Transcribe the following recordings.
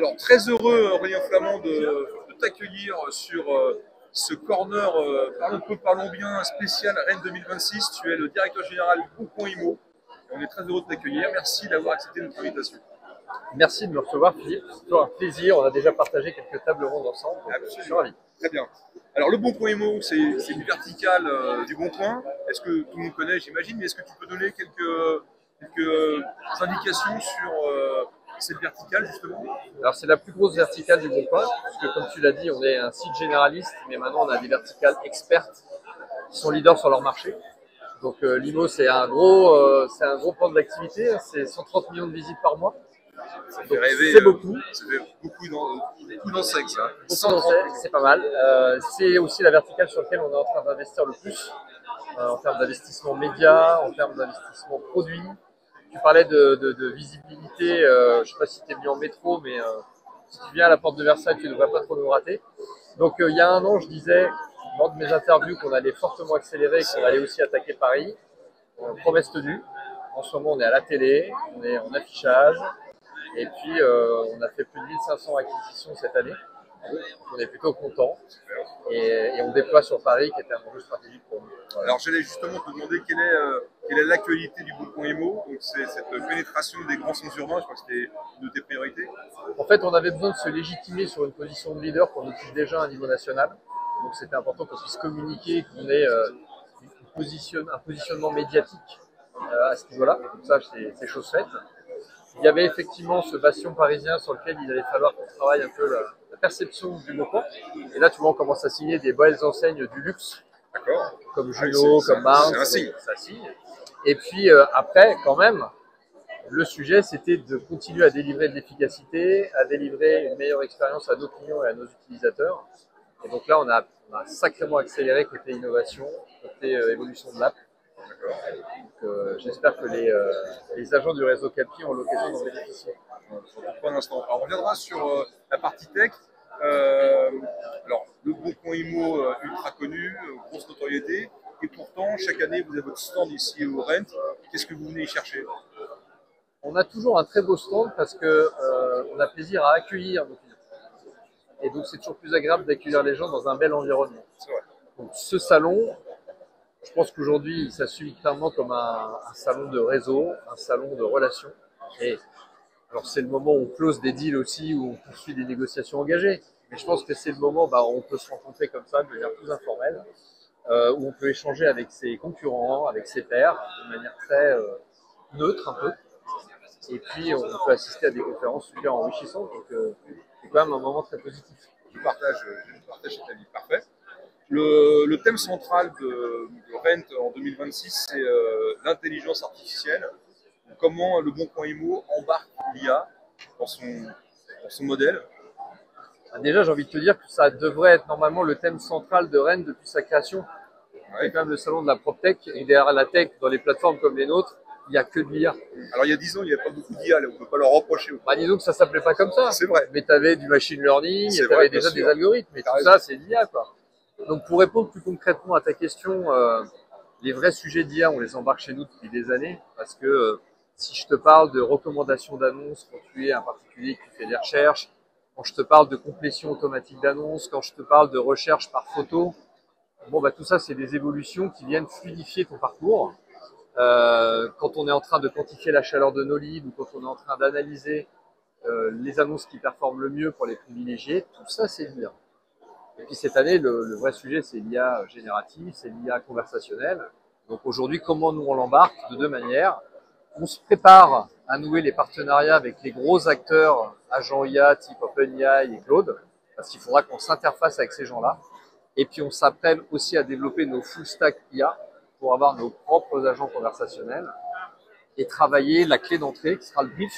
Alors, très heureux, Aurélien Flamand, de t'accueillir sur ce corner Parlons peu, parlons bien spécial Rennes 2026. Tu es le directeur général du Bon Immo. On est très heureux de t'accueillir. Merci d'avoir accepté notre invitation. Merci de me recevoir, Philippe. C'est toujours un plaisir. On a déjà partagé quelques tables rondes ensemble. Absolument. Je suis ravi. Très bien. Alors, le Bon Immo, c'est une verticale du Bon Coin. Est-ce que tout le monde connaît, j'imagine, mais est-ce que tu peux donner quelques indications sur cette verticale, justement? Alors, c'est la plus grosse verticale du Bon Coin, parce que comme tu l'as dit, on est un site généraliste, mais maintenant on a des verticales expertes qui sont leaders sur leur marché. Donc, l'IMO, c'est un gros plan de l'activité. C'est 130 millions de visites par mois. Ça fait rêver. C'est beaucoup. Ça fait beaucoup d'enseignes, ça. C'est pas mal. C'est aussi la verticale sur laquelle on est en train d'investir le plus, en termes d'investissement média, en termes d'investissement produit. Tu parlais de visibilité. Je ne sais pas si tu es venu en métro, mais si tu viens à la porte de Versailles, tu ne devrais pas trop nous rater. Donc, il y a un an, je disais, lors de mes interviews, qu'on allait fortement accélérer et qu'on allait aussi attaquer Paris. Promesse tenue. En ce moment, on est à la télé, on est en affichage. Et puis, on a fait plus de 1500 acquisitions cette année. On est plutôt content. Et on déploie sur Paris, qui est un enjeu stratégique pour nous. Voilà. Alors, j'allais justement te demander quelle est l'actualité du Bon Immo. Donc, c'est cette pénétration des grands centres urbains. Je crois que c'était une de tes priorités. En fait, on avait besoin de se légitimer sur une position de leader qu'on occupe déjà à un niveau national. Donc, c'était important qu'on puisse communiquer, qu'on ait un positionnement médiatique à ce niveau-là. Donc, ça, c'est chose faite. Il y avait effectivement ce bastion parisien sur lequel il allait falloir qu'on travaille un peu la perception du Bon Coin. Et là, tu vois, on commence à signer des belles enseignes du luxe, comme Junot, comme Mars. C'est un signe. Ça signe. Et puis après, quand même, le sujet, c'était de continuer à délivrer de l'efficacité, à délivrer une meilleure expérience à nos clients et à nos utilisateurs. Et donc là, on a sacrément accéléré côté innovation, côté évolution de l'app. J'espère que les agents du réseau Capi ont l'occasion d'en bénéficier. Pour un instant. Alors, on reviendra sur la partie tech. Alors, le Bon Immo ultra connu, grosse notoriété. Et pourtant, chaque année, vous avez votre stand ici au Rent. Qu'est-ce que vous venez y chercher? On a toujours un très beau stand parce qu'on a plaisir à accueillir nos clients. Et donc, c'est toujours plus agréable d'accueillir les gens dans un bel environnement. C'est vrai. Donc, ce salon, je pense qu'aujourd'hui, il s'assume clairement comme un salon de réseau, un salon de relations. Et alors, c'est le moment où on close des deals aussi, où on poursuit des négociations engagées. Mais je pense que c'est le moment où on peut se rencontrer comme ça, de manière plus informelle, où on peut échanger avec ses concurrents, avec ses pairs, de manière très neutre un peu. Et puis, on peut assister à des conférences super enrichissantes. Donc, c'est quand même un moment très positif. Je partage cet avis. Parfait. Le thème central de Rent en 2026, c'est l'intelligence artificielle. Comment le Bon Immo embarque l'IA dans son modèle? Déjà, j'ai envie de te dire que ça devrait être normalement le thème central de Rennes depuis sa création. C'est quand même le salon de la PropTech. Et derrière la tech, dans les plateformes comme les nôtres, il n'y a que de l'IA. Alors, il y a 10 ans, il n'y avait pas beaucoup d'IA, on ne peut pas leur reprocher. Disons que ça ne s'appelait pas comme ça. C'est vrai. Mais tu avais du machine learning, tu avais déjà des algorithmes. Et tout ça, c'est l'IA, quoi. Donc, pour répondre plus concrètement à ta question, les vrais sujets d'IA, on les embarque chez nous depuis des années. Parce que si je te parle de recommandations d'annonces quand tu es un particulier qui fait des recherches, quand je te parle de complétion automatique d'annonces, quand je te parle de recherche par photo, tout ça, c'est des évolutions qui viennent fluidifier ton parcours. Quand on est en train de quantifier la chaleur de nos leads ou quand on est en train d'analyser les annonces qui performent le mieux pour les privilégier, tout ça, c'est l'IA. Et puis cette année, le vrai sujet, c'est l'IA générative, c'est l'IA conversationnelle. Donc aujourd'hui, comment nous on l'embarque? De deux manières. On se prépare à nouer les partenariats avec les gros acteurs, agents IA type OpenAI et Claude, parce qu'il faudra qu'on s'interface avec ces gens-là. Et puis on s'apprête aussi à développer nos full stack IA pour avoir nos propres agents conversationnels et travailler la clé d'entrée qui sera le brief.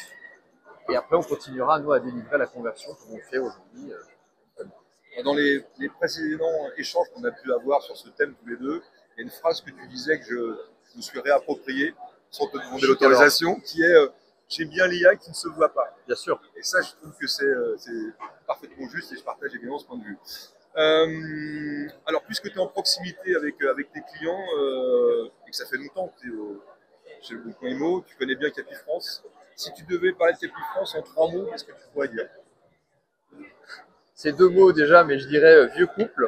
Et après, on continuera, nous, à délivrer la conversion comme on fait aujourd'hui. Dans les précédents échanges qu'on a pu avoir sur ce thème tous les deux, il y a une phrase que tu disais que je me suis réappropriée sans te demander l'autorisation, qui est j'aime bien l'IA qui ne se voit pas. Bien sûr. Et ça, je trouve que c'est parfaitement juste et je partage également ce point de vue. Alors, puisque tu es en proximité avec tes clients et que ça fait longtemps que tu es chez le Bon Immo, tu connais bien Capi France. Si tu devais parler de Capi France en 3 mots, qu'est-ce que tu pourrais dire? Ces deux mots déjà, mais je dirais vieux couple.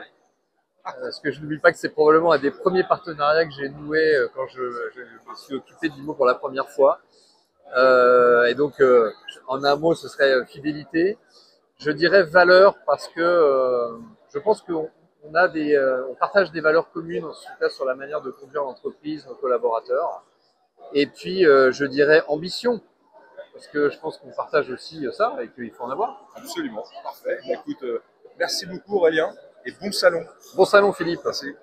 Parce que je n'oublie pas que c'est probablement un des premiers partenariats que j'ai noué quand je me suis occupé d'IMO pour la première fois. Et donc, en un mot, ce serait fidélité. Je dirais valeur parce que je pense qu'on on partage des valeurs communes, en tout cas sur la manière de conduire l'entreprise, nos collaborateurs. Et puis, je dirais ambition, parce que je pense qu'on partage aussi ça et qu'il faut en avoir. Absolument, parfait. Écoute, merci beaucoup Aurélien et bon salon. Bon salon Philippe. Merci.